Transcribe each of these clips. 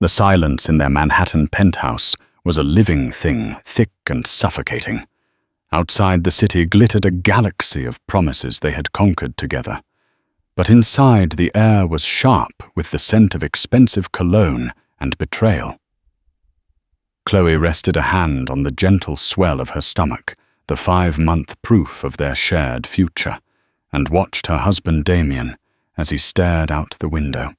The silence in their Manhattan penthouse was a living thing, thick and suffocating. Outside the city glittered a galaxy of promises they had conquered together. But inside the air was sharp with the scent of expensive cologne and betrayal. Chloe rested a hand on the gentle swell of her stomach, the 5-month proof of their shared future, and watched her husband Damien as he stared out the window.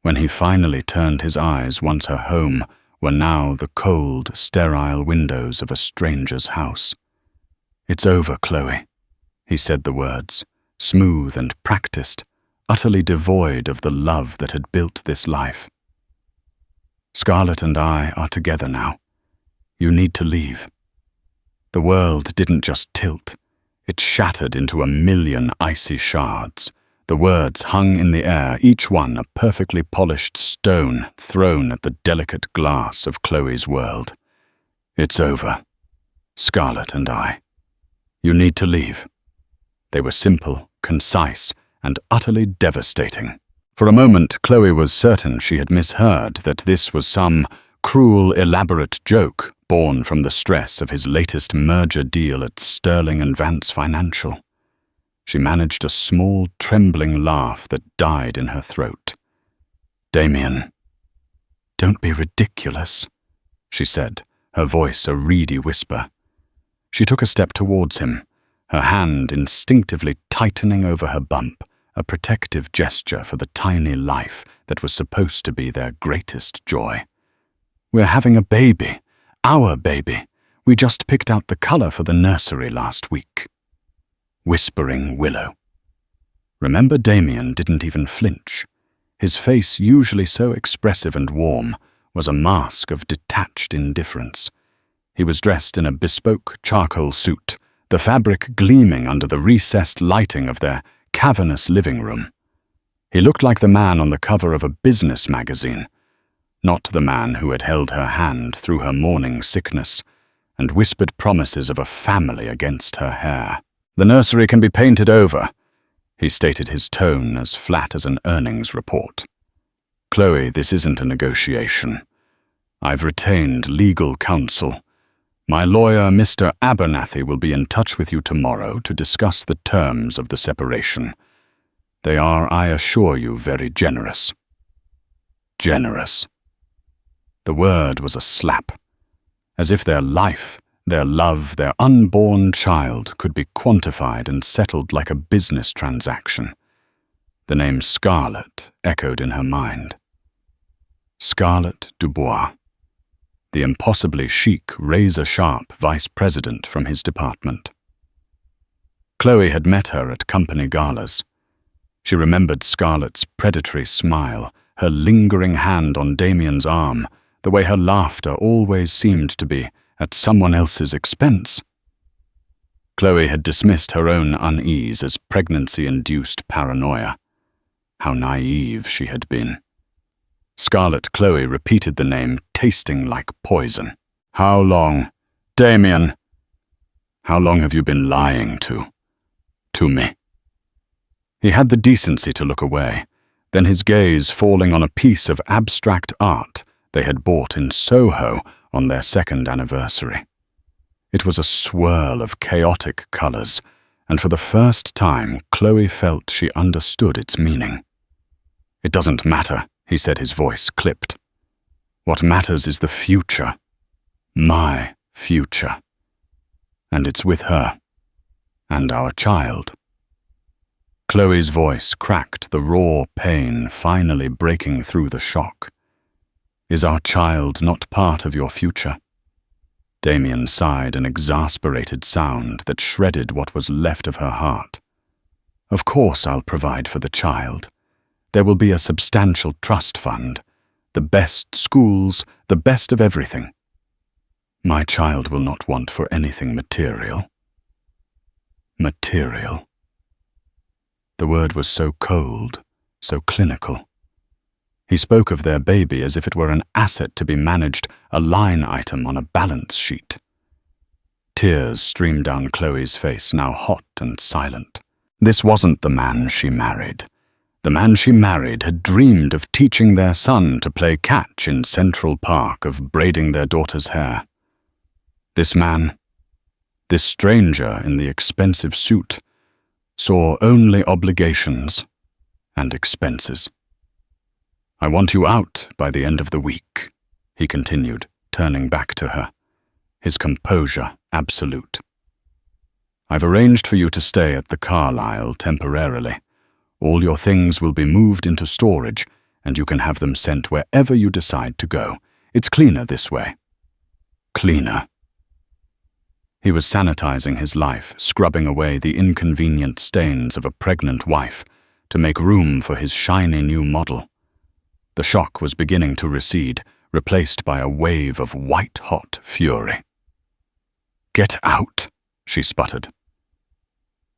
When he finally turned his eyes once her home were now the cold, sterile windows of a stranger's house. "It's over, Chloe," he said the words, smooth and practiced, utterly devoid of the love that had built this life. "Scarlett and I are together now. You need to leave." The world didn't just tilt. It shattered into a million icy shards. The words hung in the air, each one a perfectly polished stone thrown at the delicate glass of Chloe's world. "It's over. Scarlett and I. You need to leave." They were simple, concise, and utterly devastating. For a moment, Chloe was certain she had misheard, that this was some cruel, elaborate joke born from the stress of his latest merger deal at Sterling and Vance Financial. She managed a small, trembling laugh that died in her throat. "Damien." "Don't be ridiculous," she said, her voice a reedy whisper. She took a step towards him, her hand instinctively tightening over her bump, a protective gesture for the tiny life that was supposed to be their greatest joy. "We're having a baby. Our baby. We just picked out the color for the nursery last week." Whispering willow. Remember, Damien didn't even flinch. His face, usually so expressive and warm, was a mask of detached indifference. He was dressed in a bespoke charcoal suit, the fabric gleaming under the recessed lighting of their cavernous living room. He looked like the man on the cover of a business magazine, not the man who had held her hand through her morning sickness and whispered promises of a family against her hair. "The nursery can be painted over," he stated, his tone as flat as an earnings report. "Chloe, this isn't a negotiation. I've retained legal counsel. My lawyer, Mr. Abernathy, will be in touch with you tomorrow to discuss the terms of the separation. They are, I assure you, very generous." Generous. The word was a slap. As if their life, their love, their unborn child could be quantified and settled like a business transaction. The name Scarlett echoed in her mind. Scarlett Dubois, the impossibly chic, razor-sharp vice president from his department. Chloe had met her at company galas. She remembered Scarlett's predatory smile, her lingering hand on Damien's arm, the way her laughter always seemed to be at someone else's expense. Chloe had dismissed her own unease as pregnancy-induced paranoia. How naive she had been. Scarlett Chloe repeated the name, tasting like poison. "How long? Damien! How long have you been lying to me?" He had the decency to look away, then his gaze falling on a piece of abstract art they had bought in Soho on their 2nd anniversary. It was a swirl of chaotic colors, and for the first time Chloe felt she understood its meaning. "It doesn't matter," he said, his voice clipped. "What matters is the future. My future. And it's with her. And our child." Chloe's voice cracked, the raw pain finally breaking through the shock. "Is our child not part of your future?" Damien sighed an exasperated sound that shredded what was left of her heart. "Of course I'll provide for the child. There will be a substantial trust fund, the best schools, the best of everything. My child will not want for anything material." Material. The word was so cold, so clinical. He spoke of their baby as if it were an asset to be managed, a line item on a balance sheet. Tears streamed down Chloe's face, now hot and silent. This wasn't the man she married. The man she married had dreamed of teaching their son to play catch in Central Park, of braiding their daughter's hair. This man, this stranger in the expensive suit, saw only obligations and expenses. "I want you out by the end of the week," he continued, turning back to her, his composure absolute. "I've arranged for you to stay at the Carlisle temporarily. All your things will be moved into storage, and you can have them sent wherever you decide to go. It's cleaner this way." Cleaner. He was sanitizing his life, scrubbing away the inconvenient stains of a pregnant wife to make room for his shiny new model. The shock was beginning to recede, replaced by a wave of white-hot fury. "Get out," she sputtered.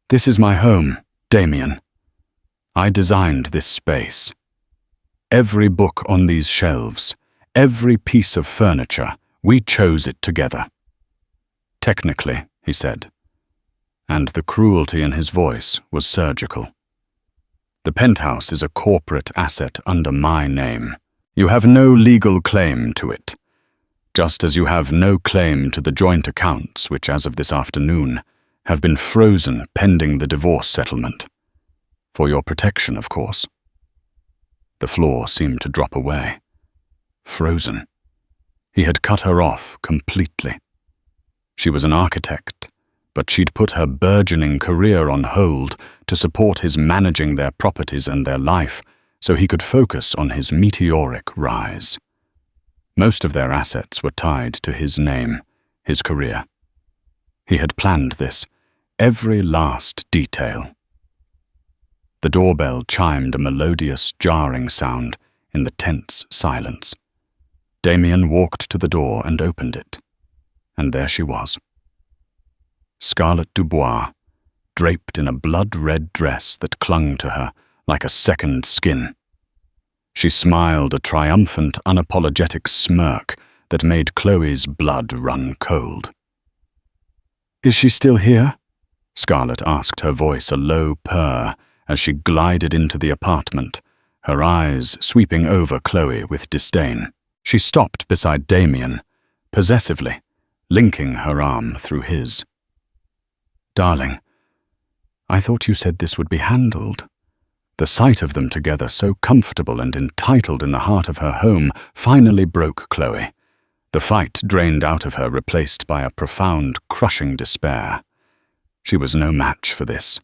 "This is my home, Damien. I designed this space. Every book on these shelves, every piece of furniture, we chose it together." "Technically," he said, and the cruelty in his voice was surgical. "The penthouse is a corporate asset under my name. You have no legal claim to it, just as you have no claim to the joint accounts which, as of this afternoon, have been frozen pending the divorce settlement. For your protection, of course." The floor seemed to drop away. Frozen. He had cut her off completely. She was an architect, but she'd put her burgeoning career on hold to support his managing their properties and their life so he could focus on his meteoric rise. Most of their assets were tied to his name, his career. He had planned this, every last detail. The doorbell chimed a melodious, jarring sound in the tense silence. Damien walked to the door and opened it. And there she was. Scarlett Dubois, draped in a blood-red dress that clung to her like a second skin. She smiled a triumphant, unapologetic smirk that made Chloe's blood run cold. "Is she still here?" Scarlett asked, her voice a low purr, as she glided into the apartment, her eyes sweeping over Chloe with disdain. She stopped beside Damien, possessively, linking her arm through his. "Darling, I thought you said this would be handled." The sight of them together, so comfortable and entitled in the heart of her home, finally broke Chloe. The fight drained out of her, replaced by a profound, crushing despair. She was no match for this.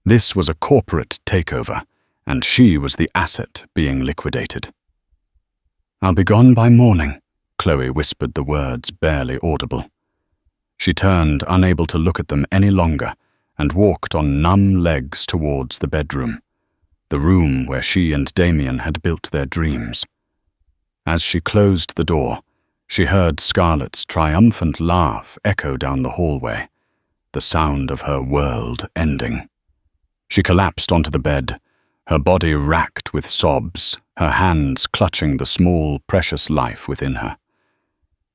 This was a corporate takeover, and she was the asset being liquidated. "I'll be gone by morning," Chloe whispered the words barely audible. She turned, unable to look at them any longer, and walked on numb legs towards the bedroom, the room where she and Damien had built their dreams. As she closed the door, she heard Scarlett's triumphant laugh echo down the hallway, the sound of her world ending. She collapsed onto the bed, her body racked with sobs, her hands clutching the small, precious life within her.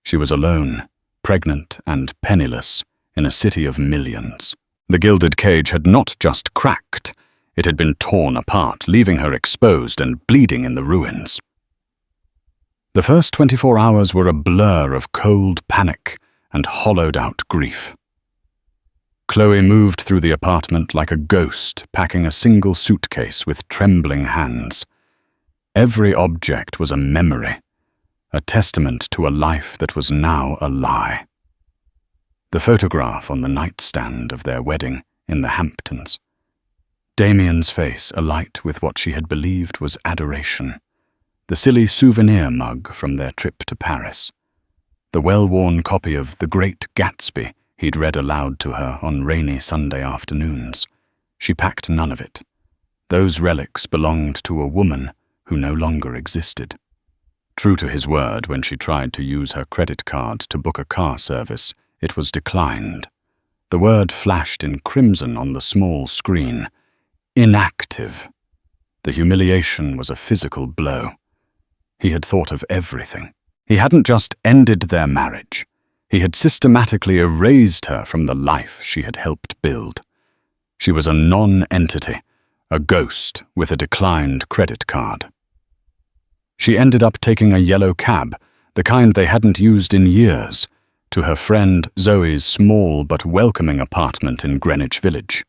She was alone, pregnant and penniless, in a city of millions. The gilded cage had not just cracked, it had been torn apart, leaving her exposed and bleeding in the ruins. The first 24 hours were a blur of cold panic and hollowed-out grief. Chloe moved through the apartment like a ghost, packing a single suitcase with trembling hands. Every object was a memory, a testament to a life that was now a lie. The photograph on the nightstand of their wedding in the Hamptons. Damien's face alight with what she had believed was adoration. The silly souvenir mug from their trip to Paris. The well-worn copy of The Great Gatsby he'd read aloud to her on rainy Sunday afternoons. She packed none of it. Those relics belonged to a woman who no longer existed. True to his word, when she tried to use her credit card to book a car service, it was declined. The word flashed in crimson on the small screen. Inactive. The humiliation was a physical blow. He had thought of everything. He hadn't just ended their marriage. He had systematically erased her from the life she had helped build. She was a non-entity, a ghost with a declined credit card. She ended up taking a yellow cab, the kind they hadn't used in years, to her friend Zoe's small but welcoming apartment in Greenwich Village.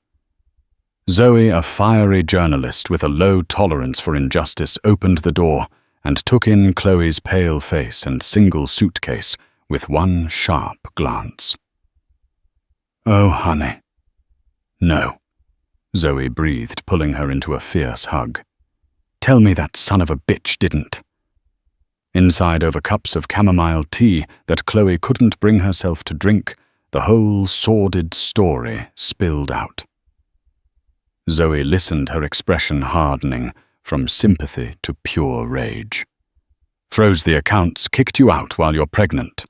Zoe, a fiery journalist with a low tolerance for injustice, opened the door and took in Chloe's pale face and single suitcase with one sharp glance. "Oh, honey." "No," Zoe breathed, pulling her into a fierce hug. "Tell me that son of a bitch didn't." Inside, over cups of chamomile tea that Chloe couldn't bring herself to drink, the whole sordid story spilled out. Zoe listened, her expression hardening from sympathy to pure rage. "Froze the accounts, kicked you out while you're pregnant."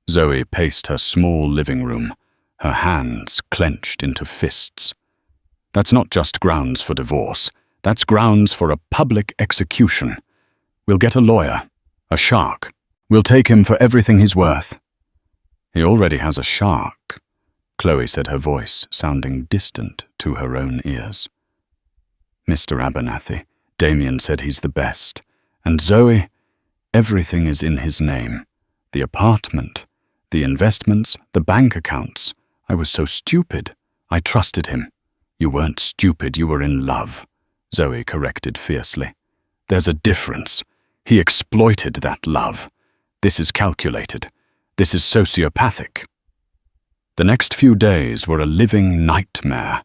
Zoe paced her small living room, her hands clenched into fists. "That's not just grounds for divorce. That's grounds for a public execution. We'll get a lawyer, a shark. We'll take him for everything he's worth." "He already has a shark," Chloe said, her voice sounding distant to her own ears. "Mr. Abernathy, Damien said he's the best. And Zoe, everything is in his name. The apartment, the investments, the bank accounts. I was so stupid. I trusted him." "You weren't stupid, you were in love," Zoe corrected fiercely. "There's a difference. He exploited that love. This is calculated. This is sociopathic." The next few days were a living nightmare.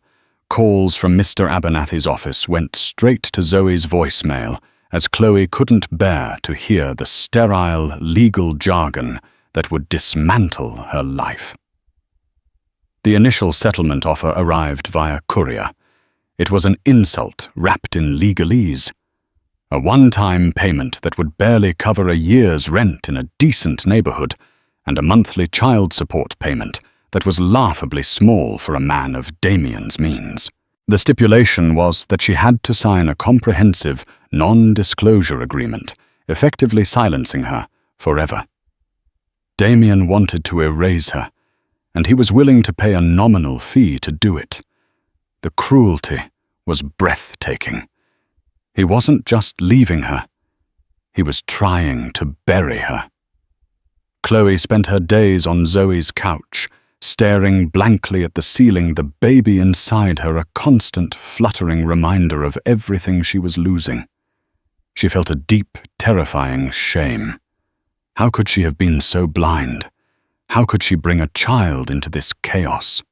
Calls from Mr. Abernathy's office went straight to Zoe's voicemail, as Chloe couldn't bear to hear the sterile legal jargon that would dismantle her life. The initial settlement offer arrived via courier. It was an insult wrapped in legalese. A one-time payment that would barely cover a year's rent in a decent neighborhood, and a monthly child support payment that was laughably small for a man of Damien's means. The stipulation was that she had to sign a comprehensive, non-disclosure agreement, effectively silencing her forever. Damien wanted to erase her, and he was willing to pay a nominal fee to do it. The cruelty was breathtaking. He wasn't just leaving her, he was trying to bury her. Chloe spent her days on Zoe's couch, staring blankly at the ceiling, the baby inside her a constant fluttering reminder of everything she was losing. She felt a deep, terrifying shame. How could she have been so blind? How could she bring a child into this chaos?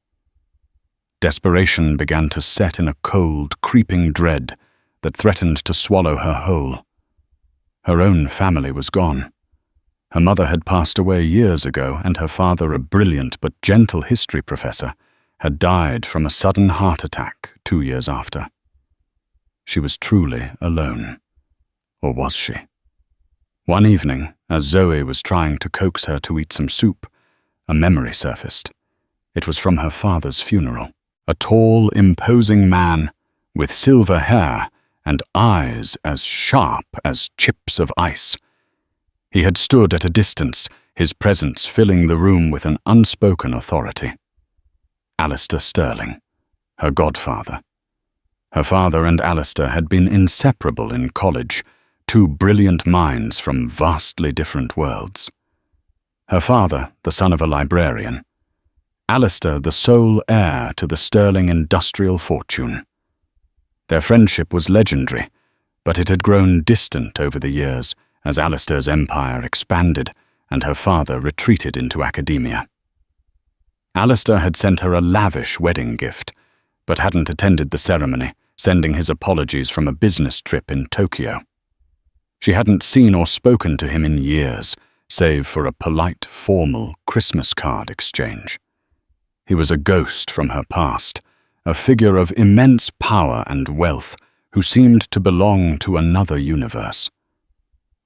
Desperation began to set in a cold, creeping dread that threatened to swallow her whole. Her own family was gone. Her mother had passed away years ago, and her father, a brilliant but gentle history professor, had died from a sudden heart attack 2 years after. She was truly alone. Or was she? One evening, as Zoe was trying to coax her to eat some soup, a memory surfaced. It was from her father's funeral. A tall, imposing man with silver hair and eyes as sharp as chips of ice. He had stood at a distance, his presence filling the room with an unspoken authority. Alistair Sterling, her godfather. Her father and Alistair had been inseparable in college, two brilliant minds from vastly different worlds. Her father, the son of a librarian. Alistair, the sole heir to the Sterling industrial fortune. Their friendship was legendary, but it had grown distant over the years as Alistair's empire expanded and her father retreated into academia. Alistair had sent her a lavish wedding gift, but hadn't attended the ceremony, sending his apologies from a business trip in Tokyo. She hadn't seen or spoken to him in years, save for a polite, formal Christmas card exchange. He was a ghost from her past, a figure of immense power and wealth who seemed to belong to another universe.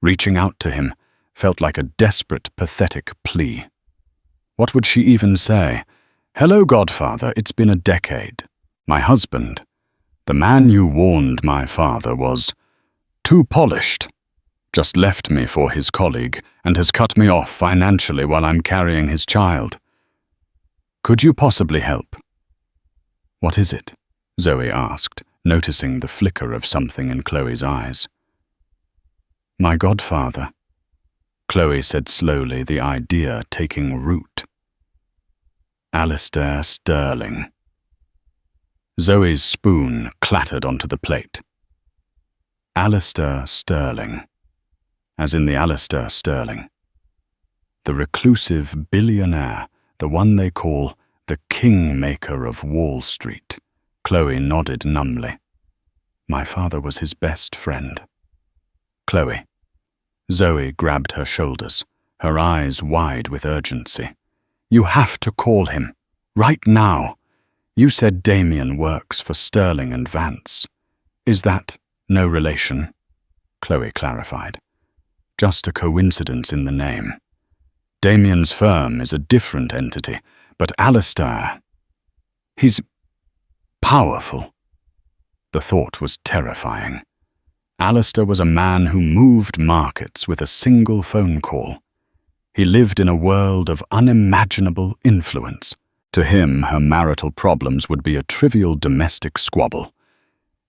Reaching out to him felt like a desperate, pathetic plea. What would she even say? "Hello, Godfather, it's been a decade. My husband, the man you warned my father was too polished, just left me for his colleague and has cut me off financially while I'm carrying his child. Could you possibly help?" "What is it?" Zoe asked, noticing the flicker of something in Chloe's eyes. "My godfather," Chloe said slowly, the idea taking root. "Alistair Sterling." Zoe's spoon clattered onto the plate. Alistair Sterling, as in the Alistair Sterling. The reclusive billionaire, the one they call the kingmaker of Wall Street. Chloe nodded numbly. "My father was his best friend." "Chloe." Zoe grabbed her shoulders, her eyes wide with urgency. "You have to call him. Right now. You said Damien works for Sterling and Vance. Is that no relation?" Chloe clarified. "Just a coincidence in the name. Damien's firm is a different entity, but Alistair, he's powerful." The thought was terrifying. Alistair was a man who moved markets with a single phone call. He lived in a world of unimaginable influence. To him, her marital problems would be a trivial domestic squabble.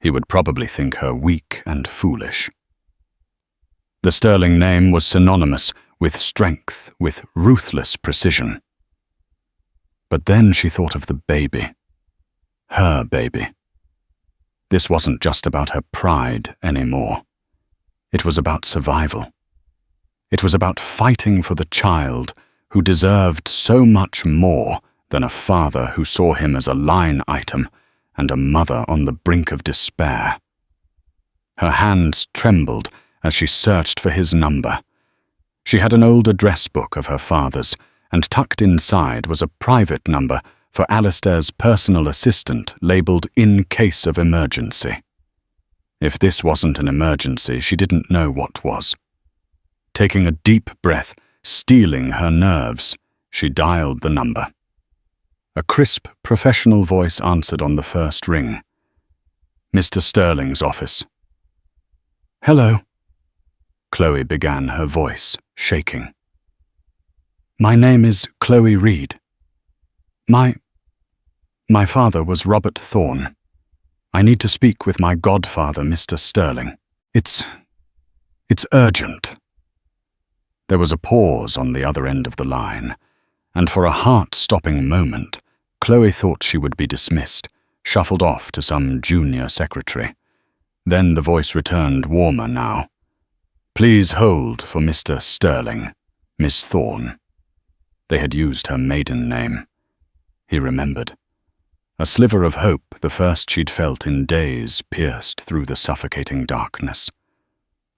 He would probably think her weak and foolish. The Sterling name was synonymous with strength, with ruthless precision. But then she thought of the baby. Her baby. This wasn't just about her pride anymore. It was about survival. It was about fighting for the child who deserved so much more than a father who saw him as a line item and a mother on the brink of despair. Her hands trembled as she searched for his number. She had an old address book of her father's, and tucked inside was a private number for Alistair's personal assistant labeled "in case of emergency." If this wasn't an emergency, she didn't know what was. Taking a deep breath, steeling her nerves, she dialed the number. A crisp, professional voice answered on the first ring. "Mr. Sterling's office." "Hello," Chloe began, her voice shaking. "My name is Chloe Reed. My father was Robert Thorne. I need to speak with my godfather, Mr. Sterling. It's urgent." There was a pause on the other end of the line, and for a heart-stopping moment, Chloe thought she would be dismissed, shuffled off to some junior secretary. Then the voice returned, warmer now. "Please hold for Mr. Sterling, Miss Thorne." They had used her maiden name. He remembered. A sliver of hope, the first she'd felt in days, pierced through the suffocating darkness.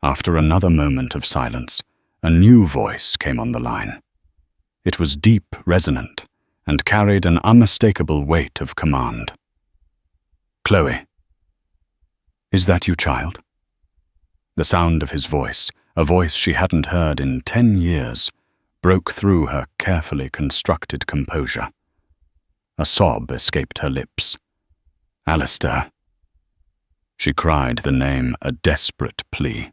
After another moment of silence, a new voice came on the line. It was deep, resonant, and carried an unmistakable weight of command. "Chloe, is that you, child?" The sound of his voice, a voice she hadn't heard in 10 years, broke through her carefully constructed composure. A sob escaped her lips. "Alistair." She cried the name, a desperate plea.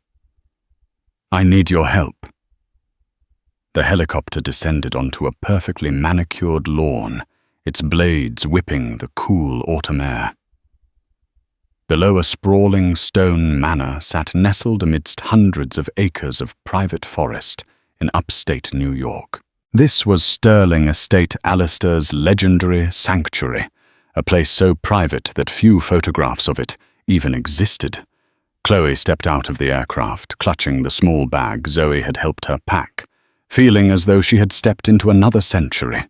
"I need your help." The helicopter descended onto a perfectly manicured lawn, its blades whipping the cool autumn air. Below a sprawling stone manor sat nestled amidst hundreds of acres of private forest in upstate New York. This was Sterling Estate Alistair's legendary sanctuary, a place so private that few photographs of it even existed. Chloe stepped out of the aircraft, clutching the small bag Zoe had helped her pack, feeling as though she had stepped into another century.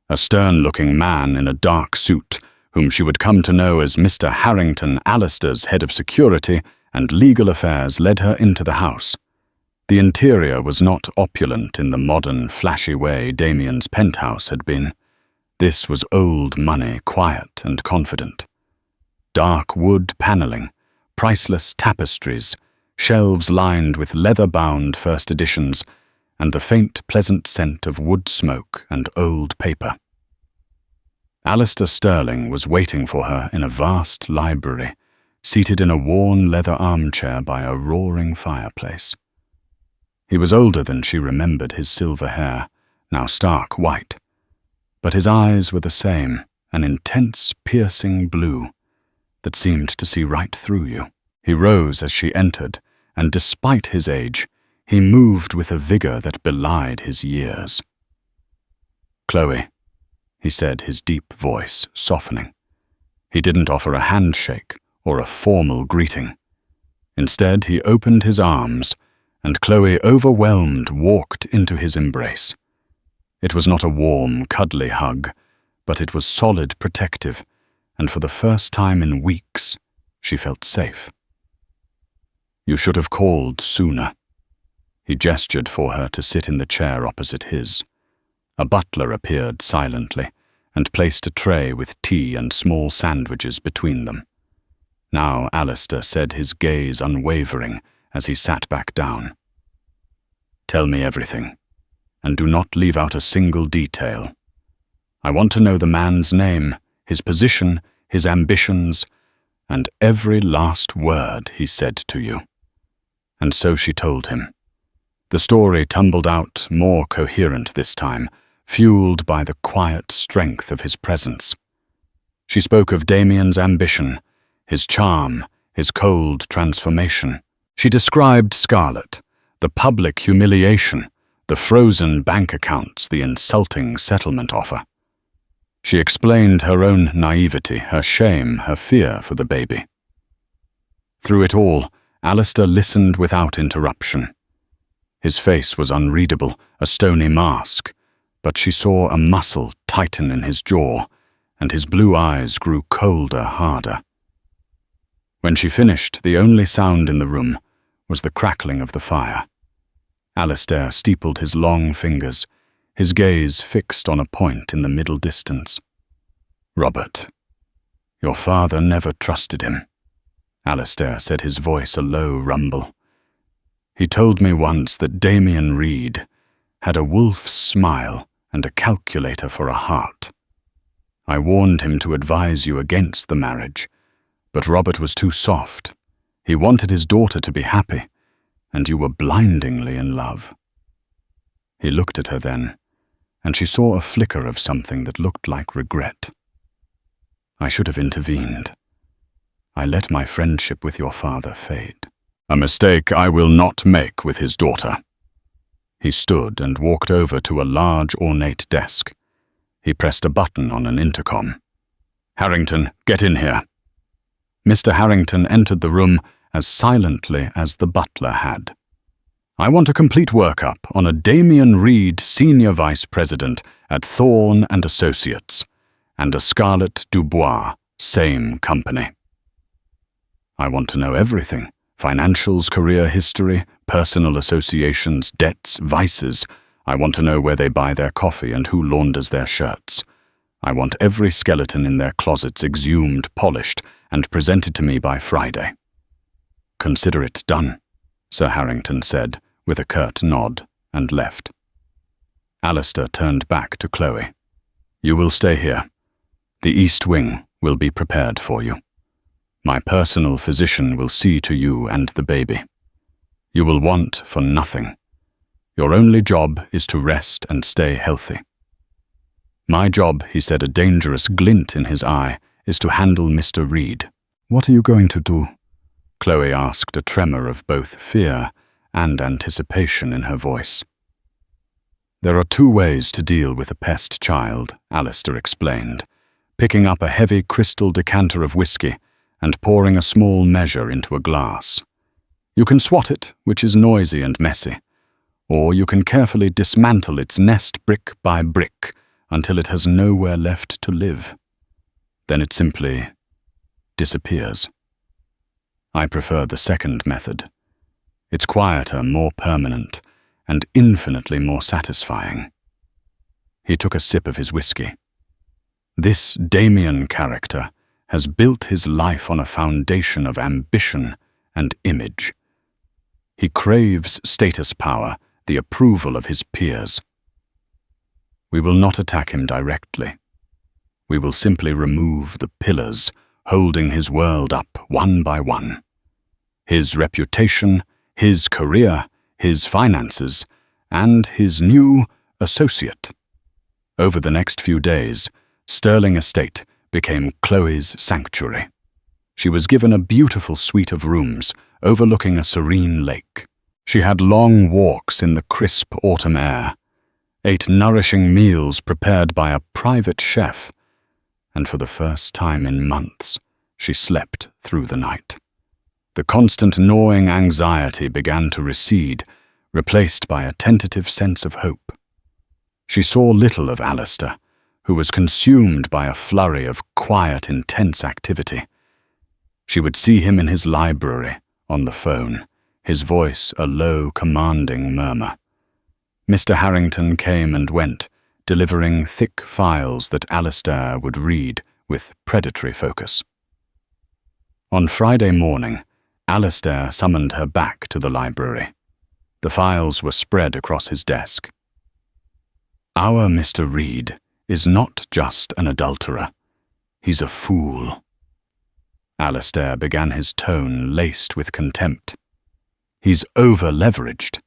A stern-looking man in a dark suit, whom she would come to know as Mr. Harrington, Alistair's head of security and legal affairs, led her into the house. The interior was not opulent in the modern, flashy way Damien's penthouse had been. This was old money, quiet and confident. Dark wood paneling, priceless tapestries, shelves lined with leather-bound first editions, and the faint, pleasant scent of wood smoke and old paper. Alistair Sterling was waiting for her in a vast library, seated in a worn leather armchair by a roaring fireplace. He was older than she remembered his silver hair, now stark white, but his eyes were the same, an intense, piercing blue. that seemed to see right through you. He rose as she entered, and despite his age, he moved with a vigor that belied his years. "Chloe," he said, his deep voice softening. He didn't offer a handshake or a formal greeting. Instead, he opened his arms, and Chloe, overwhelmed, walked into his embrace. It was not a warm, cuddly hug, but it was solid, protective, and for the first time in weeks, she felt safe. "You should have called sooner." He gestured for her to sit in the chair opposite his. A butler appeared silently and placed a tray with tea and small sandwiches between them. Now Alistair said, his gaze unwavering as he sat back down. "Tell me everything, and do not leave out a single detail. I want to know the man's name, his position, his ambitions, and every last word he said to you." And so she told him. The story tumbled out more coherent this time, fueled by the quiet strength of his presence. She spoke of Damien's ambition, his charm, his cold transformation. She described Scarlett, the public humiliation, the frozen bank accounts, the insulting settlement offer. She explained her own naivety, her shame, her fear for the baby. Through it all, Alistair listened without interruption. His face was unreadable, a stony mask, but she saw a muscle tighten in his jaw, and his blue eyes grew colder, harder. When she finished, the only sound in the room was the crackling of the fire. Alistair steepled his long fingers, his gaze fixed on a point in the middle distance. "Robert, your father never trusted him," Alistair said, his voice a low rumble. "He told me once that Damien Reed had a wolf's smile and a calculator for a heart. I warned him to advise you against the marriage, but Robert was too soft. He wanted his daughter to be happy, and you were blindingly in love." He looked at her then, and she saw a flicker of something that looked like regret. "I should have intervened. I let my friendship with your father fade." "A mistake I will not make with his daughter." He stood and walked over to a large, ornate desk. He pressed a button on an intercom. "Harrington, get in here." Mr. Harrington entered the room as silently as the butler had. "I want a complete workup on a Damien Reed Senior Vice President at Thorne and Associates, and a Scarlett Dubois, same company. I want to know everything. Financials, career history, personal associations, debts, vices. I want to know where they buy their coffee and who launders their shirts. I want every skeleton in their closets exhumed, polished, and presented to me by Friday." "Consider it done," Sir Harrington said, with a curt nod, and left. Alistair turned back to Chloe. "You will stay here. The East Wing will be prepared for you. My personal physician will see to you and the baby. You will want for nothing. Your only job is to rest and stay healthy." "My job," he said, a dangerous glint in his eye, "is to handle Mr. Reed." "What are you going to do?" Chloe asked, a tremor of both fear and anticipation in her voice. "There are two ways to deal with a pest child," Alistair explained, picking up a heavy crystal decanter of whiskey and pouring a small measure into a glass. "You can swat it, which is noisy and messy, or you can carefully dismantle its nest brick by brick until it has nowhere left to live. Then it simply disappears. I prefer the second method. It's quieter, more permanent, and infinitely more satisfying." He took a sip of his whiskey. "This Damien character has built his life on a foundation of ambition and image. He craves status power, the approval of his peers. We will not attack him directly. We will simply remove the pillars holding his world up one by one. His reputation, his career, his finances, and his new associate. Over the next few days, Sterling Estate became Chloe's sanctuary. She was given a beautiful suite of rooms overlooking a serene lake. She had long walks in the crisp autumn air, ate nourishing meals prepared by a private chef, and for the first time in months, she slept through the night. The constant gnawing anxiety began to recede, replaced by a tentative sense of hope. She saw little of Alistair, who was consumed by a flurry of quiet, intense activity. She would see him in his library, on the phone, his voice a low, commanding murmur. Mr. Harrington came and went, delivering thick files that Alistair would read with predatory focus. On Friday morning, Alistair summoned her back to the library. The files were spread across his desk. "Our Mr. Reed is not just an adulterer. He's a fool." Alistair began, his tone laced with contempt. "He's over-leveraged.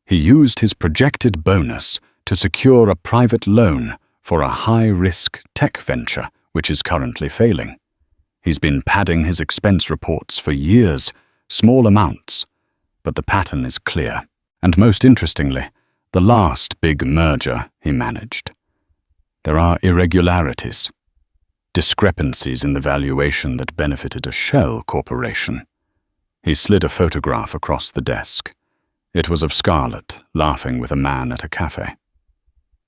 He used his projected bonus to secure a private loan for a high-risk tech venture which is currently failing. He's been padding his expense reports for years, small amounts, but the pattern is clear. And most interestingly, the last big merger he managed. There are irregularities, discrepancies in the valuation that benefited a shell corporation." He slid a photograph across the desk. It was of Scarlett, laughing with a man at a cafe.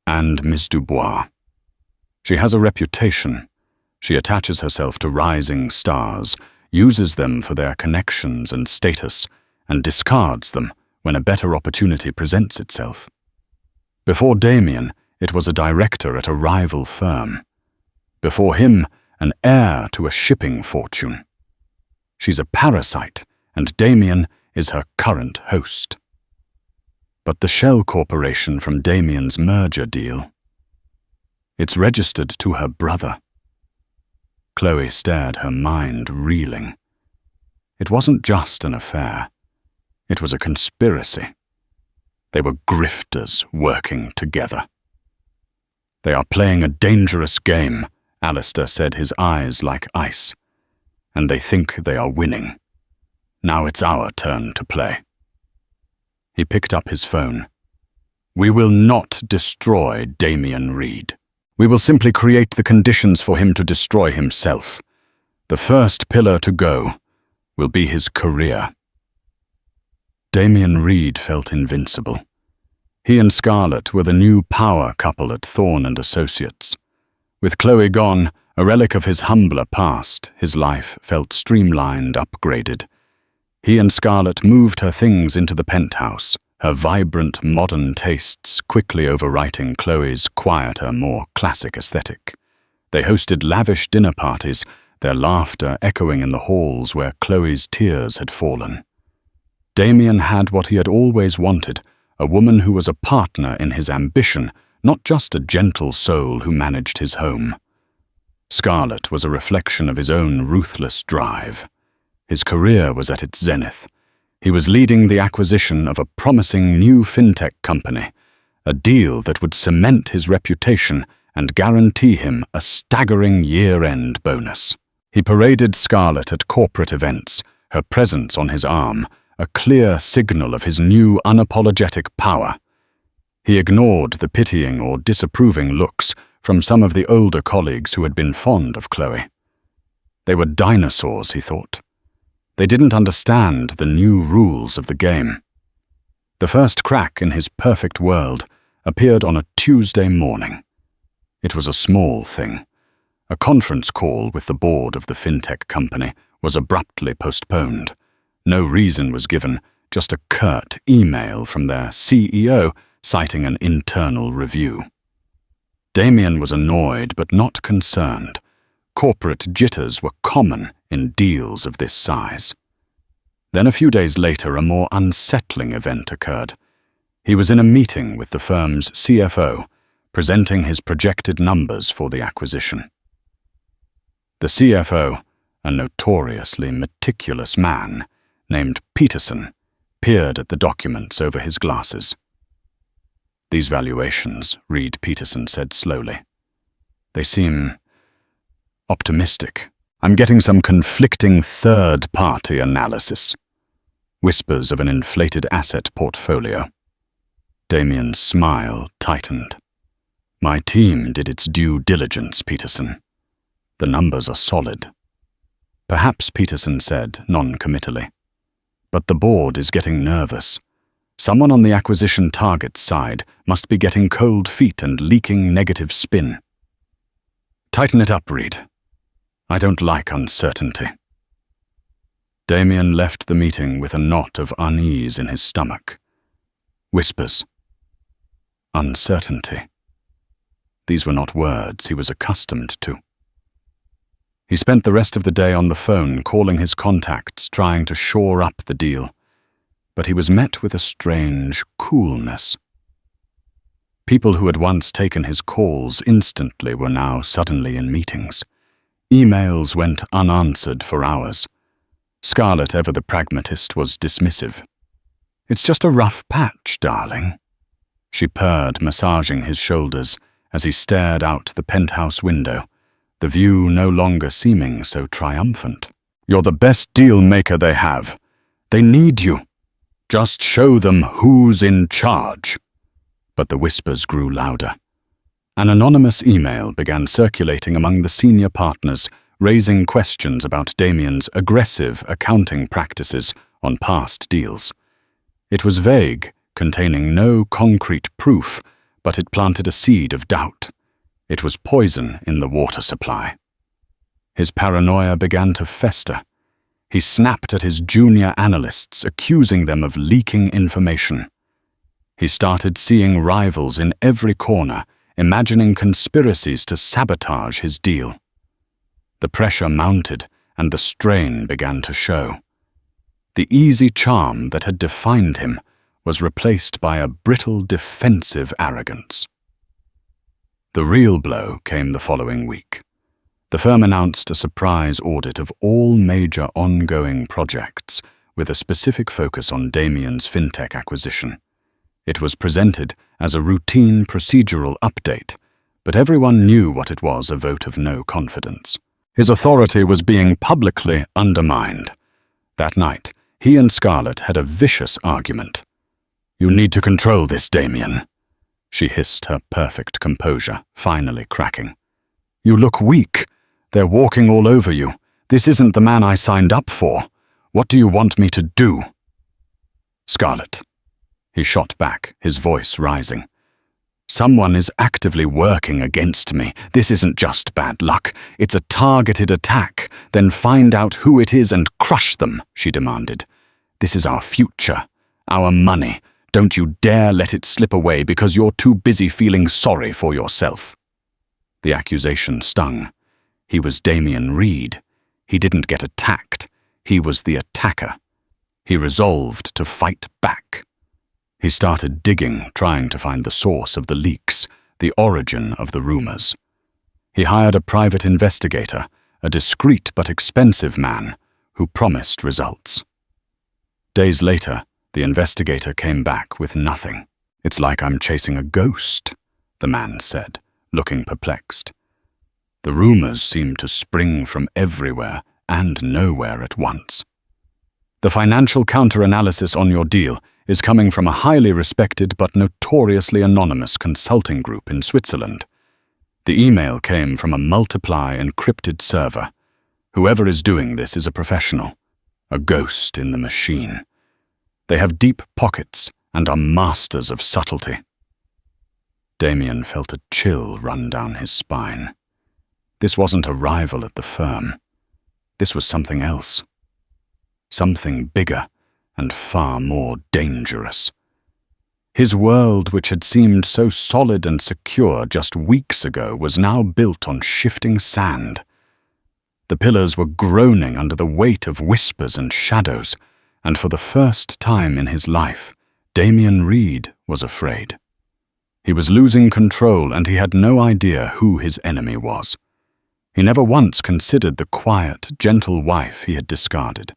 "And Miss Dubois. She has a reputation. She attaches herself to rising stars, uses them for their connections and status, and discards them when a better opportunity presents itself. Before Damien, it was a director at a rival firm. Before him, an heir to a shipping fortune. She's a parasite, and Damien is her current host. But the shell corporation from Damien's merger deal, it's registered to her brother." Chloe stared, her mind reeling. It wasn't just an affair. It was a conspiracy. They were grifters working together. "They are playing a dangerous game," Alistair said, his eyes like ice. "And they think they are winning. Now it's our turn to play." He picked up his phone. "We will not destroy Damien Reed. We will simply create the conditions for him to destroy himself. The first pillar to go will be his career." Damien Reed felt invincible. He and Scarlett were the new power couple at Thorne and Associates. With Chloe gone, a relic of his humbler past, his life felt streamlined, upgraded. He and Scarlett moved her things into the penthouse, her vibrant modern tastes quickly overwriting Chloe's quieter, more classic aesthetic. They hosted lavish dinner parties, their laughter echoing in the halls where Chloe's tears had fallen. Damien had what he had always wanted, a woman who was a partner in his ambition, not just a gentle soul who managed his home. Scarlett was a reflection of his own ruthless drive. His career was at its zenith. He was leading the acquisition of a promising new fintech company, a deal that would cement his reputation and guarantee him a staggering year-end bonus. He paraded Scarlett at corporate events, her presence on his arm, a clear signal of his new unapologetic power. He ignored the pitying or disapproving looks from some of the older colleagues who had been fond of Chloe. They were dinosaurs, he thought. They didn't understand the new rules of the game. The first crack in his perfect world appeared on a Tuesday morning. It was a small thing. A conference call with the board of the fintech company was abruptly postponed. No reason was given, just a curt email from their CEO citing an internal review. Damien was annoyed but not concerned. Corporate jitters were common in deals of this size. Then a few days later, a more unsettling event occurred. He was in a meeting with the firm's CFO, presenting his projected numbers for the acquisition. The CFO, a notoriously meticulous man named Peterson, peered at the documents over his glasses. "These valuations," Reed Peterson said slowly. "They seem optimistic." I'm getting some conflicting third-party analysis. Whispers of an inflated asset portfolio. Damien's smile tightened. My team did its due diligence, Peterson. The numbers are solid. Perhaps, Peterson said, non-committally. But the board is getting nervous. Someone on the acquisition target's side must be getting cold feet and leaking negative spin. Tighten it up, Reed. I don't like uncertainty. Damien left the meeting with a knot of unease in his stomach. Whispers. Uncertainty. These were not words he was accustomed to. He spent the rest of the day on the phone calling his contacts, trying to shore up the deal. But he was met with a strange coolness. People who had once taken his calls instantly were now suddenly in meetings. Emails went unanswered for hours. Scarlett, ever the pragmatist, was dismissive. It's just a rough patch, darling. She purred, massaging his shoulders as he stared out the penthouse window, the view no longer seeming so triumphant. You're the best deal maker they have. They need you. Just show them who's in charge. But the whispers grew louder. An anonymous email began circulating among the senior partners, raising questions about Damien's aggressive accounting practices on past deals. It was vague, containing no concrete proof, but it planted a seed of doubt. It was poison in the water supply. His paranoia began to fester. He snapped at his junior analysts, accusing them of leaking information. He started seeing rivals in every corner, imagining conspiracies to sabotage his deal. The pressure mounted, and the strain began to show. The easy charm that had defined him was replaced by a brittle defensive arrogance. The real blow came the following week. The firm announced a surprise audit of all major ongoing projects, with a specific focus on Damien's fintech acquisition. It was presented as a routine procedural update, but everyone knew what it was, a vote of no confidence. His authority was being publicly undermined. That night, he and Scarlett had a vicious argument. You need to control this, Damien. She hissed, her perfect composure finally cracking. You look weak. They're walking all over you. This isn't the man I signed up for. What do you want me to do? Scarlett. He shot back, his voice rising. Someone is actively working against me. This isn't just bad luck. It's a targeted attack. Then find out who it is and crush them, she demanded. This is our future, our money. Don't you dare let it slip away because you're too busy feeling sorry for yourself. The accusation stung. He was Damien Reed. He didn't get attacked. He was the attacker. He resolved to fight back. He started digging, trying to find the source of the leaks, the origin of the rumors. He hired a private investigator, a discreet but expensive man, who promised results. Days later, the investigator came back with nothing. It's like I'm chasing a ghost, the man said, looking perplexed. The rumors seemed to spring from everywhere and nowhere at once. The financial counter-analysis on your deal is coming from a highly respected but notoriously anonymous consulting group in Switzerland. The email came from a multiply encrypted server. Whoever is doing this is a professional, a ghost in the machine. They have deep pockets and are masters of subtlety. Damien felt a chill run down his spine. This wasn't a rival at the firm. This was something else. Something bigger and far more dangerous. His world, which had seemed so solid and secure just weeks ago, was now built on shifting sand. The pillars were groaning under the weight of whispers and shadows, and for the first time in his life, Damien Reed was afraid. He was losing control, and he had no idea who his enemy was. He never once considered the quiet, gentle wife he had discarded.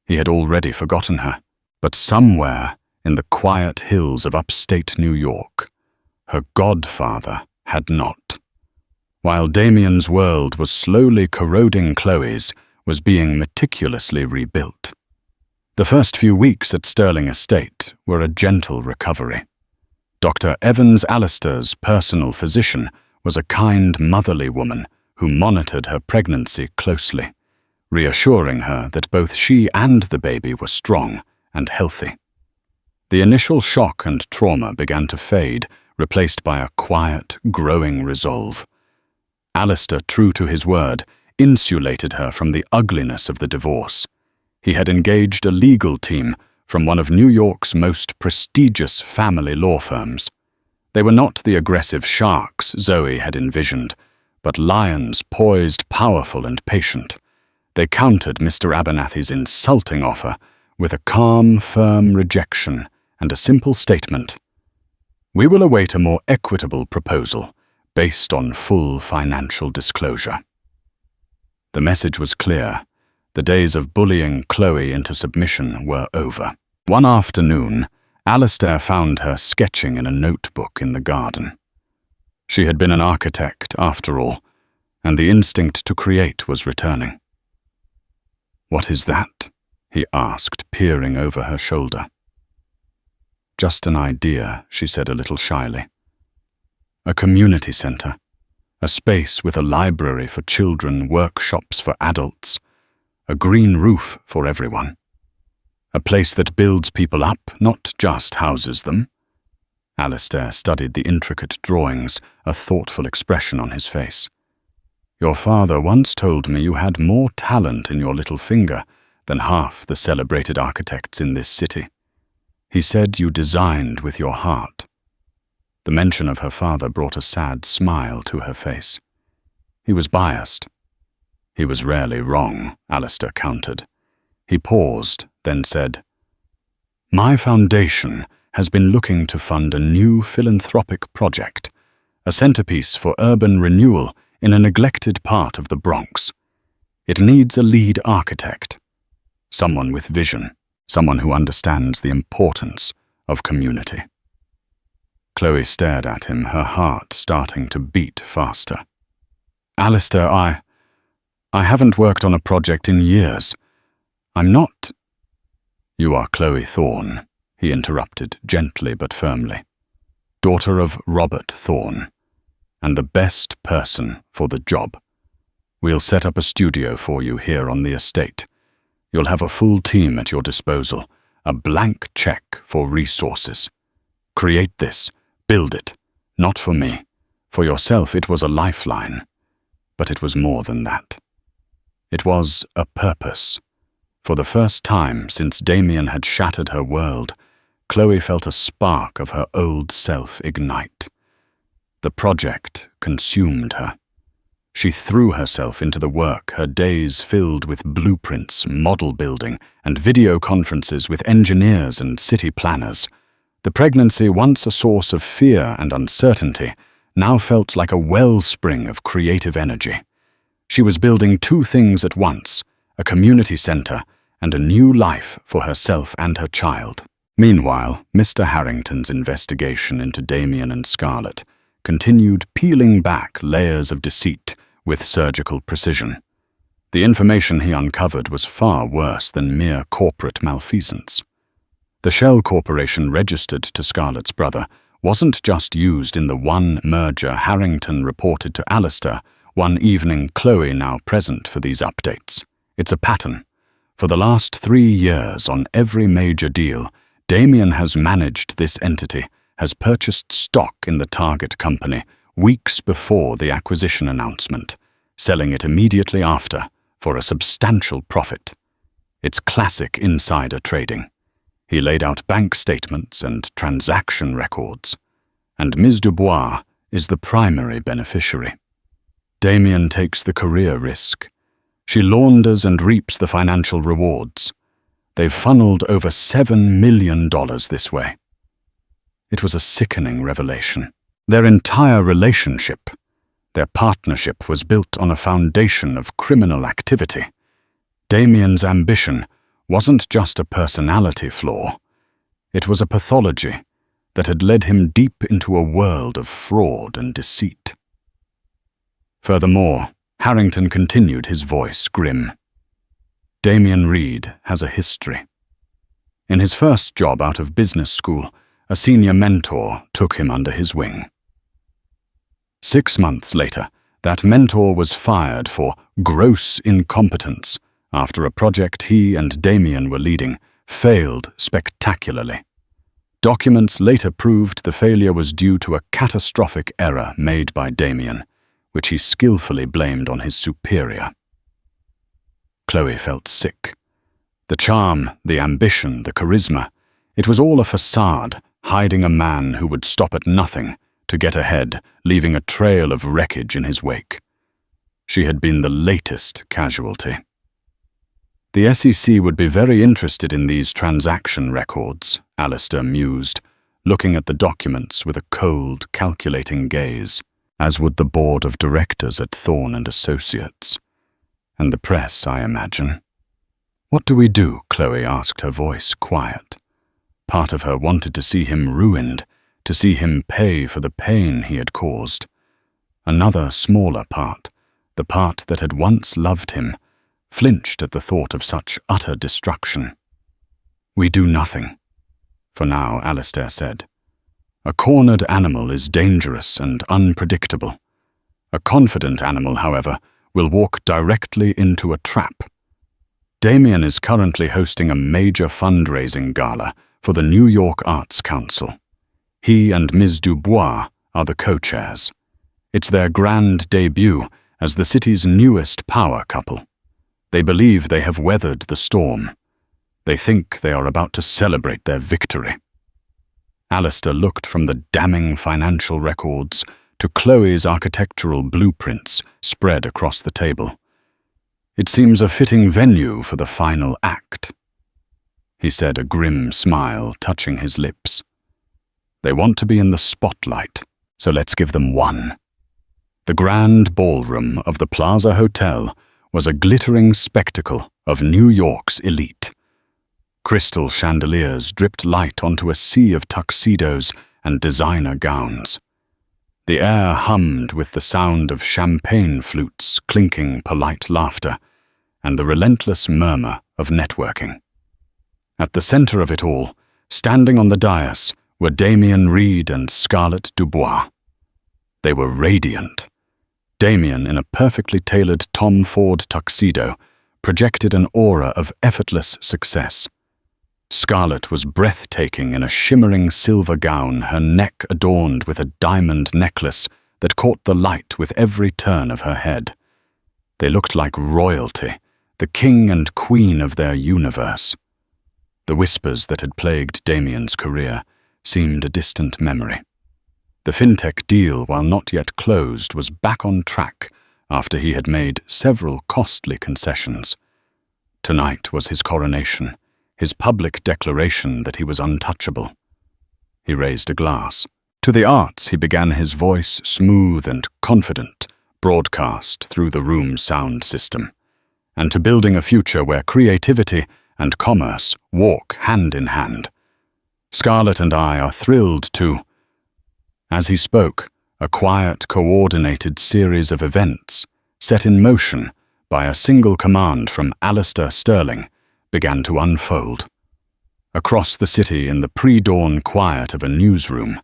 He had already forgotten her, but somewhere in the quiet hills of upstate New York, her godfather had not. while Damien's world was slowly corroding, Chloe's was being meticulously rebuilt. The first few weeks at Sterling Estate were a gentle recovery. Dr. Evans Alistair's personal physician was a kind, motherly woman who monitored her pregnancy closely, reassuring her that both she and the baby were strong and healthy. The initial shock and trauma began to fade, replaced by a quiet, growing resolve. Alistair, true to his word, insulated her from the ugliness of the divorce. He had engaged a legal team from one of New York's most prestigious family law firms. They were not the aggressive sharks Zoe had envisioned, but lions poised, powerful, and patient. They countered Mr. Abernathy's insulting offer with a calm, firm rejection and a simple statement: "We will await a more equitable proposal based on full financial disclosure." The message was clear. The days of bullying Chloe into submission were over. One afternoon, Alistair found her sketching in a notebook in the garden. She had been an architect, after all, and the instinct to create was returning. "What is that?" he asked, peering over her shoulder. "Just an idea," she said a little shyly. "A community center, a space with a library for children, workshops for adults, a green roof for everyone. A place that builds people up, not just houses them." Alistair studied the intricate drawings, a thoughtful expression on his face. "Your father once told me you had more talent in your little finger than half the celebrated architects in this city. He said you designed with your heart." The mention of her father brought a sad smile to her face. He was biased. He was rarely wrong, Alistair countered. He paused, then said, "My foundation has been looking to fund a new philanthropic project, a centerpiece for urban renewal in a neglected part of the Bronx. It needs a lead architect, someone with vision, someone who understands the importance of community." Chloe stared at him, her heart starting to beat faster. "Alistair, I haven't worked on a project in years. I'm not—" "You are Chloe Thorne," he interrupted, gently but firmly. "Daughter of Robert Thorne, and the best person for the job. We'll set up a studio for you here on the estate. You'll have a full team at your disposal, a blank check for resources. Create this, build it, not for me. For yourself it was a lifeline, but it was more than that. It was a purpose." For the first time since Damien had shattered her world, Chloe felt a spark of her old self ignite. The project consumed her. She threw herself into the work, her days filled with blueprints, model building, and video conferences with engineers and city planners. The pregnancy, once a source of fear and uncertainty, now felt like a wellspring of creative energy. She was building two things at once, a community center and a new life for herself and her child. Meanwhile, Mr. Harrington's investigation into Damien and Scarlett continued peeling back layers of deceit with surgical precision. The information he uncovered was far worse than mere corporate malfeasance. The shell corporation registered to Scarlett's brother wasn't just used in the one merger Harrington reported to Alistair one evening, Chloe now present for these updates. It's a pattern. For the last 3 years, on every major deal, Damien has managed this entity, has purchased stock in the target company weeks before the acquisition announcement, selling it immediately after for a substantial profit. It's classic insider trading. He laid out bank statements and transaction records, and Ms. Dubois is the primary beneficiary. Damien takes the career risk. She launders and reaps the financial rewards. They've funneled over $7 million this way. It was a sickening revelation. Their entire relationship, their partnership, was built on a foundation of criminal activity. Damien's ambition wasn't just a personality flaw. It was a pathology that had led him deep into a world of fraud and deceit. Furthermore, Harrington continued, his voice grim. Damien Reed has a history. In his first job out of business school, a senior mentor took him under his wing. 6 months later, that mentor was fired for gross incompetence after a project he and Damien were leading failed spectacularly. Documents later proved the failure was due to a catastrophic error made by Damien, which he skillfully blamed on his superior. Chloe felt sick. The charm, the ambition, the charisma, it was all a facade, hiding a man who would stop at nothing to get ahead, leaving a trail of wreckage in his wake. She had been the latest casualty. The SEC would be very interested in these transaction records, Alistair mused, looking at the documents with a cold, calculating gaze, as would the board of directors at Thorne and Associates. And the press, I imagine. What do we do? Chloe asked, her voice quiet. Part of her wanted to see him ruined, to see him pay for the pain he had caused. Another smaller part, the part that had once loved him, flinched at the thought of such utter destruction. We do nothing. For now, Alistair said. A cornered animal is dangerous and unpredictable. A confident animal, however, will walk directly into a trap. Damien is currently hosting a major fundraising gala for the New York Arts Council. He and Ms. Dubois are the co-chairs. It's their grand debut as the city's newest power couple. They believe they have weathered the storm. They think they are about to celebrate their victory. Alistair looked from the damning financial records to Chloe's architectural blueprints spread across the table. It seems a fitting venue for the final act, he said, a grim smile touching his lips. They want to be in the spotlight, so let's give them one. The grand ballroom of the Plaza Hotel was a glittering spectacle of New York's elite. Crystal chandeliers dripped light onto a sea of tuxedos and designer gowns. The air hummed with the sound of champagne flutes clinking polite laughter and the relentless murmur of networking. At the center of it all, standing on the dais, were Damien Reed and Scarlett Dubois. They were radiant. Damien, in a perfectly tailored Tom Ford tuxedo, projected an aura of effortless success. Scarlett was breathtaking in a shimmering silver gown, her neck adorned with a diamond necklace that caught the light with every turn of her head. They looked like royalty, the king and queen of their universe. The whispers that had plagued Damien's career seemed a distant memory. The fintech deal, while not yet closed, was back on track after he had made several costly concessions. Tonight was his coronation, his public declaration that he was untouchable. He raised a glass. To the arts, he began, his voice smooth and confident, broadcast through the room's sound system, and to building a future where creativity and commerce walk hand in hand. Scarlett and I are thrilled to... As he spoke, a quiet, coordinated series of events, set in motion by a single command from Alistair Sterling, began to unfold. Across the city, in the pre-dawn quiet of a newsroom,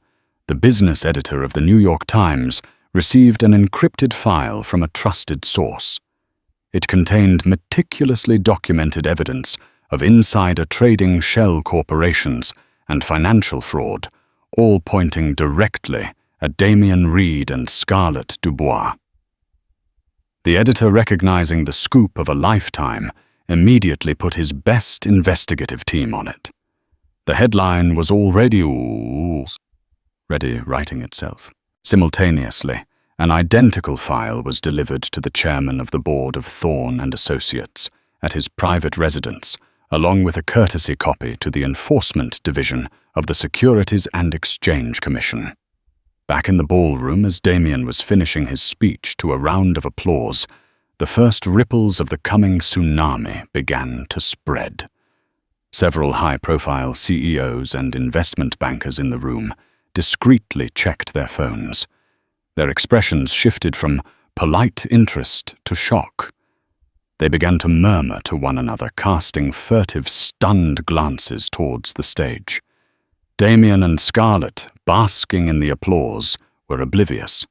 the business editor of the New York Times received an encrypted file from a trusted source. It contained meticulously documented evidence of insider trading, shell corporations, and financial fraud, all pointing directly at Damien Reed and Scarlett Dubois. The editor, recognizing the scoop of a lifetime, immediately put his best investigative team on it. The headline was already ready writing itself. Simultaneously, an identical file was delivered to the chairman of the board of Thorne and Associates at his private residence, along with a courtesy copy to the Enforcement Division of the Securities and Exchange Commission. Back in the ballroom, as Damien was finishing his speech to a round of applause, the first ripples of the coming tsunami began to spread. Several high-profile CEOs and investment bankers in the room discreetly checked their phones. Their expressions shifted from polite interest to shock. They began to murmur to one another, casting furtive, stunned glances towards the stage. Damien and Scarlett, basking in the applause, were oblivious.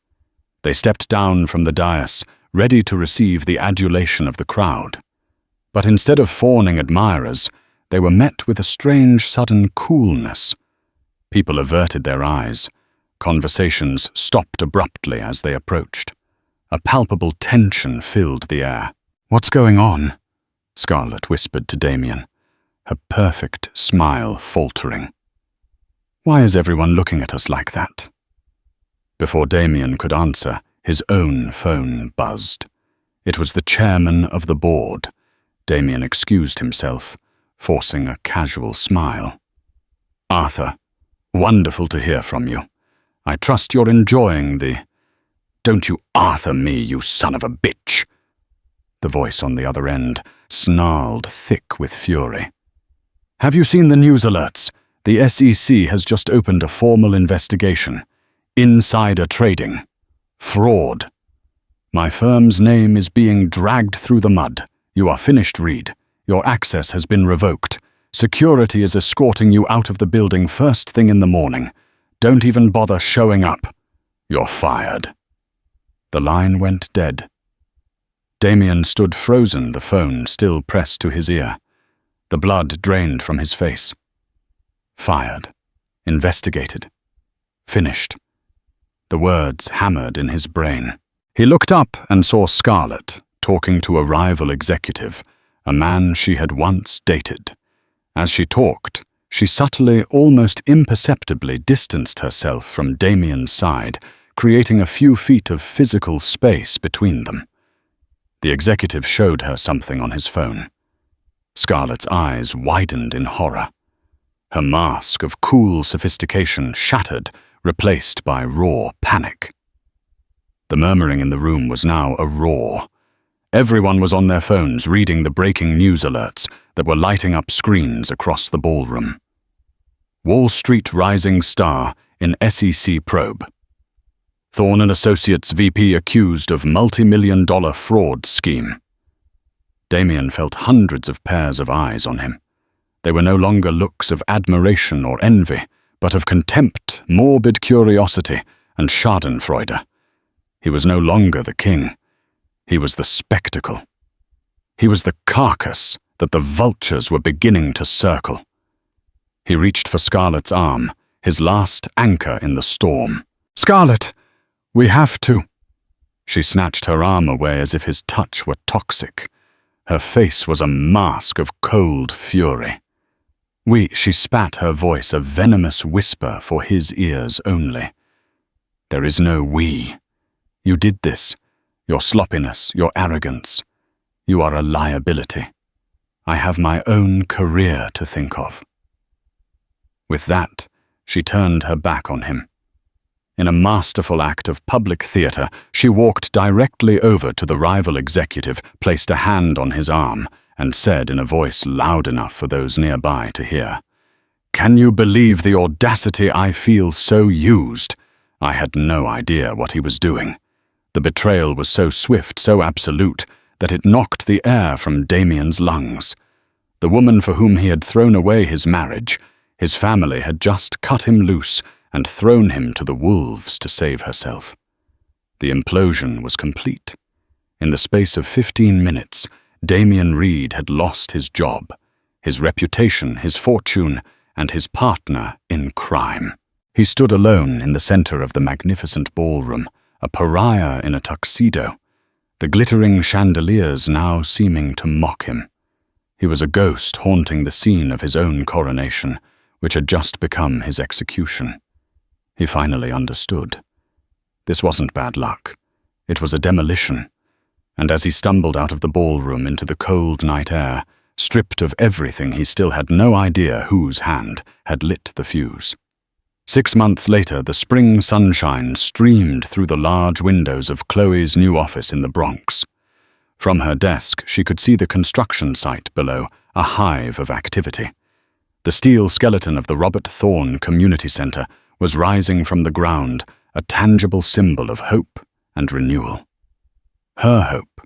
They stepped down from the dais, ready to receive the adulation of the crowd. But instead of fawning admirers, they were met with a strange, sudden coolness. People averted their eyes. Conversations stopped abruptly as they approached. A palpable tension filled the air. "What's going on?" Scarlett whispered to Damien, her perfect smile faltering. "Why is everyone looking at us like that?" Before Damien could answer, his own phone buzzed. It was the chairman of the board. Damien excused himself, forcing a casual smile. "Arthur, wonderful to hear from you. I trust you're enjoying the—" "Don't you Arthur me, you son of a bitch!" The voice on the other end snarled, thick with fury. "Have you seen the news alerts? The SEC has just opened a formal investigation. Insider trading. Fraud. My firm's name is being dragged through the mud. You are finished, Reed. Your access has been revoked. Security is escorting you out of the building first thing in the morning. Don't even bother showing up. You're fired." The line went dead. Damien stood frozen, the phone still pressed to his ear. The blood drained from his face. Fired. Investigated. Finished. The words hammered in his brain. He looked up and saw Scarlett talking to a rival executive, a man she had once dated. As she talked, she subtly, almost imperceptibly distanced herself from Damien's side, creating a few feet of physical space between them. The executive showed her something on his phone. Scarlett's eyes widened in horror. Her mask of cool sophistication shattered, replaced by raw panic. The murmuring in the room was now a roar. Everyone was on their phones reading the breaking news alerts that were lighting up screens across the ballroom. Wall Street rising star in SEC probe. Thorne & Associates VP accused of multi-million-dollar fraud scheme. Damien felt hundreds of pairs of eyes on him. They were no longer looks of admiration or envy, but of contempt, morbid curiosity, and schadenfreude. He was no longer the king. He was the spectacle. He was the carcass that the vultures were beginning to circle. He reached for Scarlett's arm, his last anchor in the storm. "Scarlett, we have to." She snatched her arm away as if his touch were toxic. Her face was a mask of cold fury. She spat her voice a venomous whisper for his ears only. "There is no we. You did this. Your sloppiness, your arrogance. You are a liability. I have my own career to think of." With that, she turned her back on him. In a masterful act of public theater, she walked directly over to the rival executive, placed a hand on his arm, and said in a voice loud enough for those nearby to hear, "Can you believe the audacity I feel so used? I had no idea what he was doing. The betrayal was so swift, so absolute, that it knocked the air from Damien's lungs. The woman for whom he had thrown away his marriage, his family had just cut him loose and thrown him to the wolves to save herself. The implosion was complete. In the space of 15 minutes, Damien Reed had lost his job, his reputation, his fortune, and his partner in crime. He stood alone in the center of the magnificent ballroom, a pariah in a tuxedo, the glittering chandeliers now seeming to mock him. He was a ghost haunting the scene of his own coronation, which had just become his execution. He finally understood. This wasn't bad luck. It was a demolition. And as he stumbled out of the ballroom into the cold night air, stripped of everything, he still had no idea whose hand had lit the fuse. 6 months later, the spring sunshine streamed through the large windows of Chloe's new office in the Bronx. From her desk, she could see the construction site below, a hive of activity. The steel skeleton of the Robert Thorne Community Center was rising from the ground, a tangible symbol of hope and renewal. Her hope,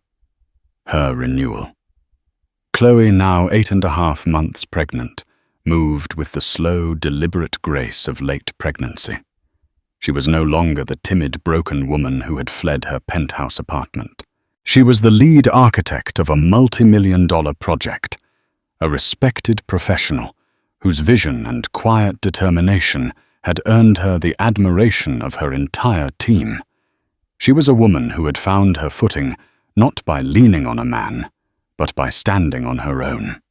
her renewal. Chloe, now 8.5 months pregnant, moved with the slow, deliberate grace of late pregnancy. She was no longer the timid, broken woman who had fled her penthouse apartment. She was the lead architect of a multi-million-dollar project, a respected professional whose vision and quiet determination had earned her the admiration of her entire team. She was a woman who had found her footing not by leaning on a man, but by standing on her own.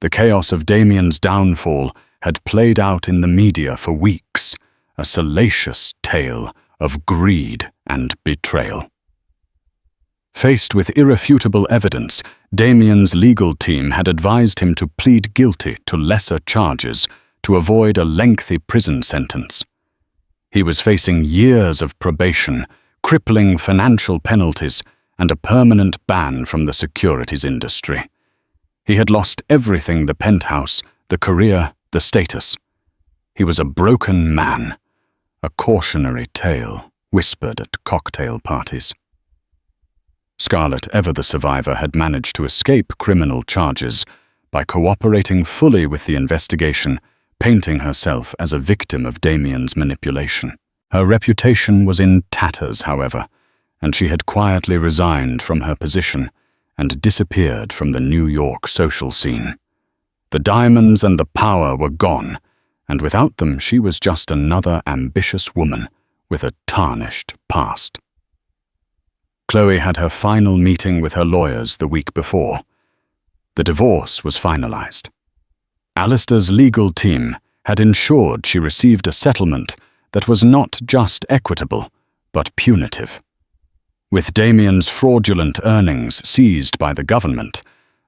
The chaos of Damien's downfall had played out in the media for weeks, a salacious tale of greed and betrayal. Faced with irrefutable evidence, Damien's legal team had advised him to plead guilty to lesser charges to avoid a lengthy prison sentence. He was facing years of probation, crippling financial penalties, and a permanent ban from the securities industry. He had lost everything: the penthouse, the career, the status. He was a broken man, a cautionary tale whispered at cocktail parties. Scarlett, ever the survivor, had managed to escape criminal charges by cooperating fully with the investigation, painting herself as a victim of Damien's manipulation. Her reputation was in tatters, however, and she had quietly resigned from her position and disappeared from the New York social scene. The diamonds and the power were gone, and without them she was just another ambitious woman with a tarnished past. Chloe had her final meeting with her lawyers the week before. The divorce was finalized. Alistair's legal team had ensured she received a settlement that was not just equitable, but punitive. With Damien's fraudulent earnings seized by the government,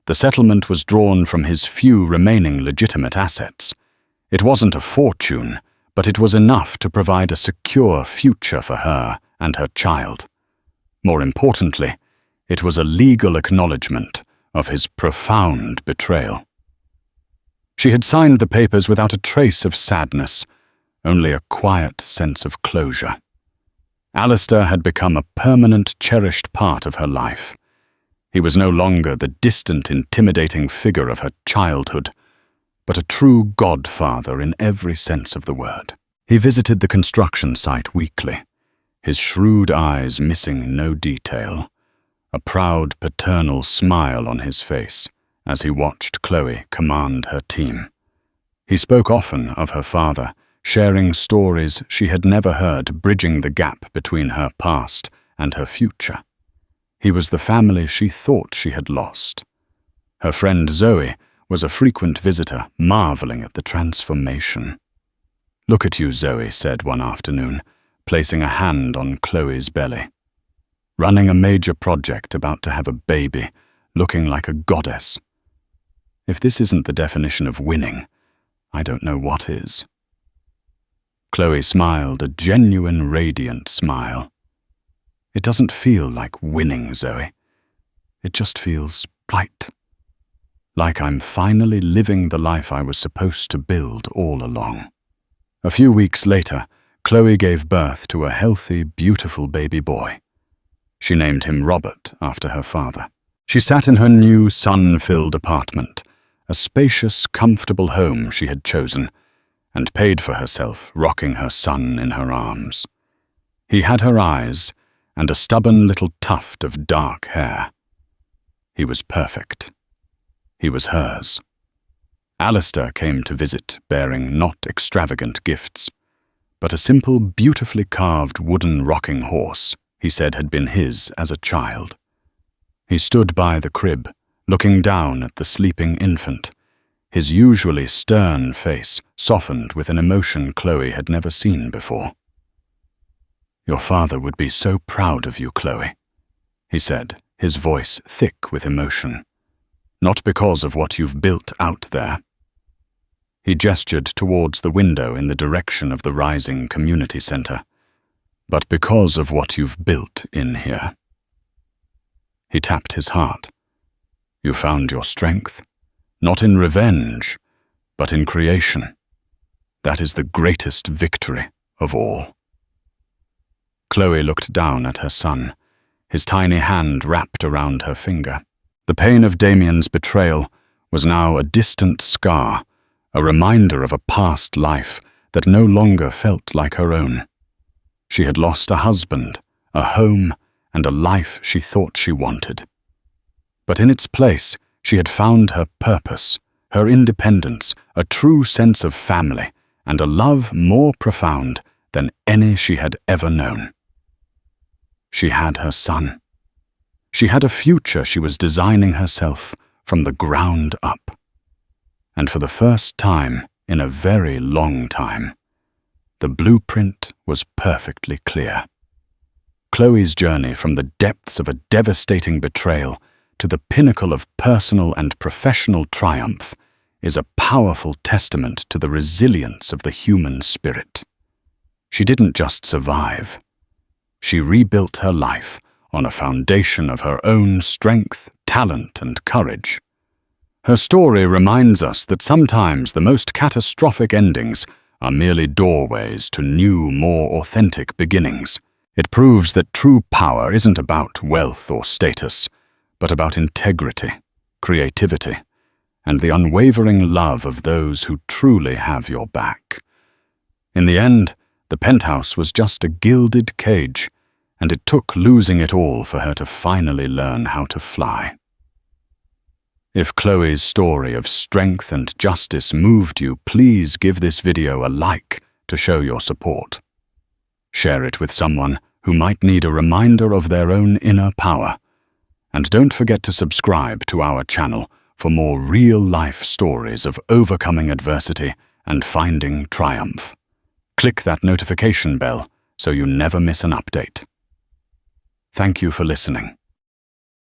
the settlement was drawn from his few remaining legitimate assets. It wasn't a fortune, but it was enough to provide a secure future for her and her child. More importantly, it was a legal acknowledgement of his profound betrayal. She had signed the papers without a trace of sadness, only a quiet sense of closure. Alistair had become a permanent, cherished part of her life. He was no longer the distant, intimidating figure of her childhood, but a true godfather in every sense of the word. He visited the construction site weekly, his shrewd eyes missing no detail, a proud paternal smile on his face as he watched Chloe command her team. He spoke often of her father, sharing stories she had never heard, bridging the gap between her past and her future. He was the family she thought she had lost. Her friend Zoe was a frequent visitor, marveling at the transformation. "Look at you," Zoe said one afternoon, placing a hand on Chloe's belly. "Running a major project, about to have a baby, looking like a goddess. If this isn't the definition of winning, I don't know what is." Chloe smiled, a genuine, radiant smile. "It doesn't feel like winning, Zoe. It just feels right. Like I'm finally living the life I was supposed to build all along." A few weeks later, Chloe gave birth to a healthy, beautiful baby boy. She named him Robert after her father. She sat in her new, sun-filled apartment, a spacious, comfortable home she had chosen, and paid for herself, rocking her son in her arms. He had her eyes and a stubborn little tuft of dark hair. He was perfect. He was hers. Alistair came to visit, bearing not extravagant gifts, but a simple, beautifully carved wooden rocking horse he said had been his as a child. He stood by the crib, looking down at the sleeping infant, his usually stern face softened with an emotion Chloe had never seen before. "Your father would be so proud of you, Chloe," he said, his voice thick with emotion. "Not because of what you've built out there." He gestured towards the window in the direction of the rising community center, "but because of what you've built in here." He tapped his heart. "You found your strength, not in revenge, but in creation. That is the greatest victory of all." Chloe looked down at her son, his tiny hand wrapped around her finger. The pain of Damien's betrayal was now a distant scar, a reminder of a past life that no longer felt like her own. She had lost a husband, a home, and a life she thought she wanted. But in its place, she had found her purpose, her independence, a true sense of family, and a love more profound than any she had ever known. She had her son. She had a future she was designing herself from the ground up. And for the first time in a very long time, the blueprint was perfectly clear. Chloe's journey from the depths of a devastating betrayal to the pinnacle of personal and professional triumph is a powerful testament to the resilience of the human spirit. She didn't just survive. She rebuilt her life on a foundation of her own strength, talent, and courage. Her story reminds us that sometimes the most catastrophic endings are merely doorways to new, more authentic beginnings. It proves that true power isn't about wealth or status, but about integrity, creativity, and the unwavering love of those who truly have your back. In the end, the penthouse was just a gilded cage, and it took losing it all for her to finally learn how to fly. If Chloe's story of strength and justice moved you, please give this video a like to show your support. Share it with someone who might need a reminder of their own inner power. And don't forget to subscribe to our channel for more real-life stories of overcoming adversity and finding triumph. Click that notification bell so you never miss an update. Thank you for listening.